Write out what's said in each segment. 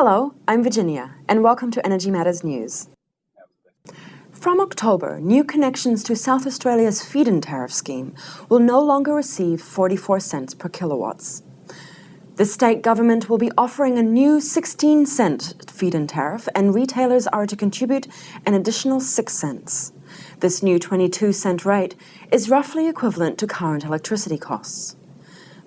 Hello, I'm Virginia, and welcome to Energy Matters News. From October, new connections to South Australia's feed-in tariff scheme will no longer receive 44 cents per kilowatts. The state government will be offering a new 16-cent feed-in tariff, and retailers are to contribute an additional 6 cents. This new 22-cent rate is roughly equivalent to current electricity costs.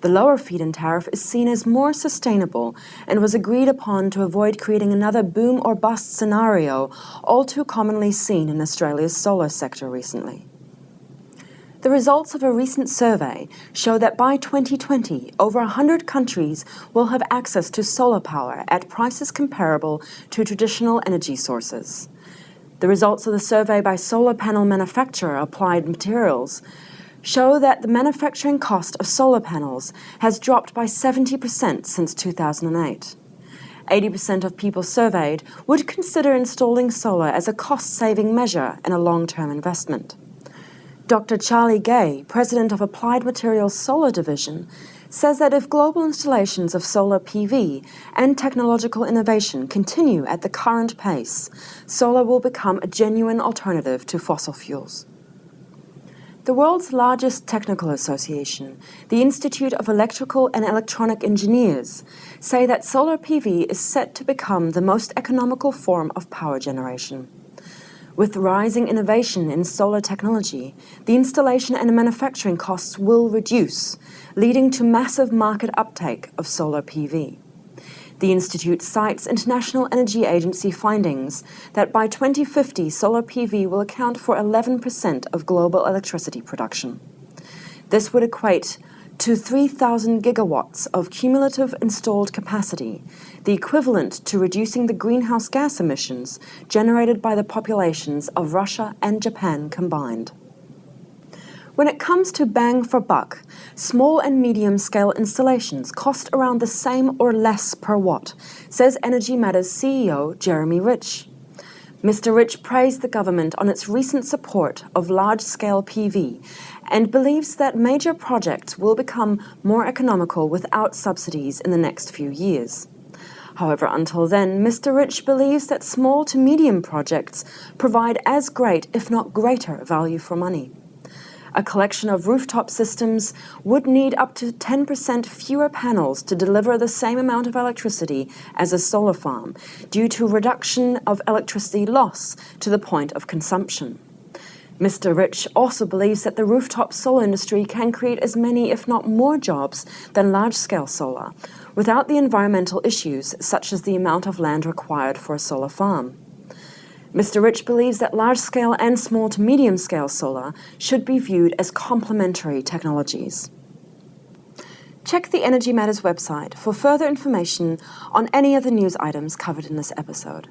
The lower feed-in tariff is seen as more sustainable and was agreed upon to avoid creating another boom or bust scenario all too commonly seen in Australia's solar sector recently. The results of a recent survey show that by 2020, over 100 countries will have access to solar power at prices comparable to traditional energy sources. The results of the survey by solar panel manufacturer Applied Materials show that the manufacturing cost of solar panels has dropped by 70% since 2008. 80% of people surveyed would consider installing solar as a cost-saving measure and a long-term investment. Dr. Charlie Gay, president of Applied Materials Solar Division, says that if global installations of solar PV and technological innovation continue at the current pace, solar will become a genuine alternative to fossil fuels. The world's largest technical association, the Institute of Electrical and Electronic Engineers, say that solar PV is set to become the most economical form of power generation. With rising innovation in solar technology, the installation and manufacturing costs will reduce, leading to massive market uptake of solar PV. The Institute cites International Energy Agency findings that by 2050, solar PV will account for 11% of global electricity production. This would equate to 3,000 gigawatts of cumulative installed capacity, the equivalent to reducing the greenhouse gas emissions generated by the populations of Russia and Japan combined. When it comes to bang for buck, small and medium-scale installations cost around the same or less per watt, says Energy Matters CEO Jeremy Rich. Mr. Rich praised the government on its recent support of large-scale PV and believes that major projects will become more economical without subsidies in the next few years. However, until then, Mr. Rich believes that small to medium projects provide as great, if not greater, value for money. A collection of rooftop systems would need up to 10% fewer panels to deliver the same amount of electricity as a solar farm, due to reduction of electricity loss to the point of consumption. Mr. Rich also believes that the rooftop solar industry can create as many, if not more, jobs than large-scale solar, without the environmental issues such as the amount of land required for a solar farm. Mr. Rich believes that large-scale and small to medium-scale solar should be viewed as complementary technologies. Check the Energy Matters website for further information on any of the news items covered in this episode.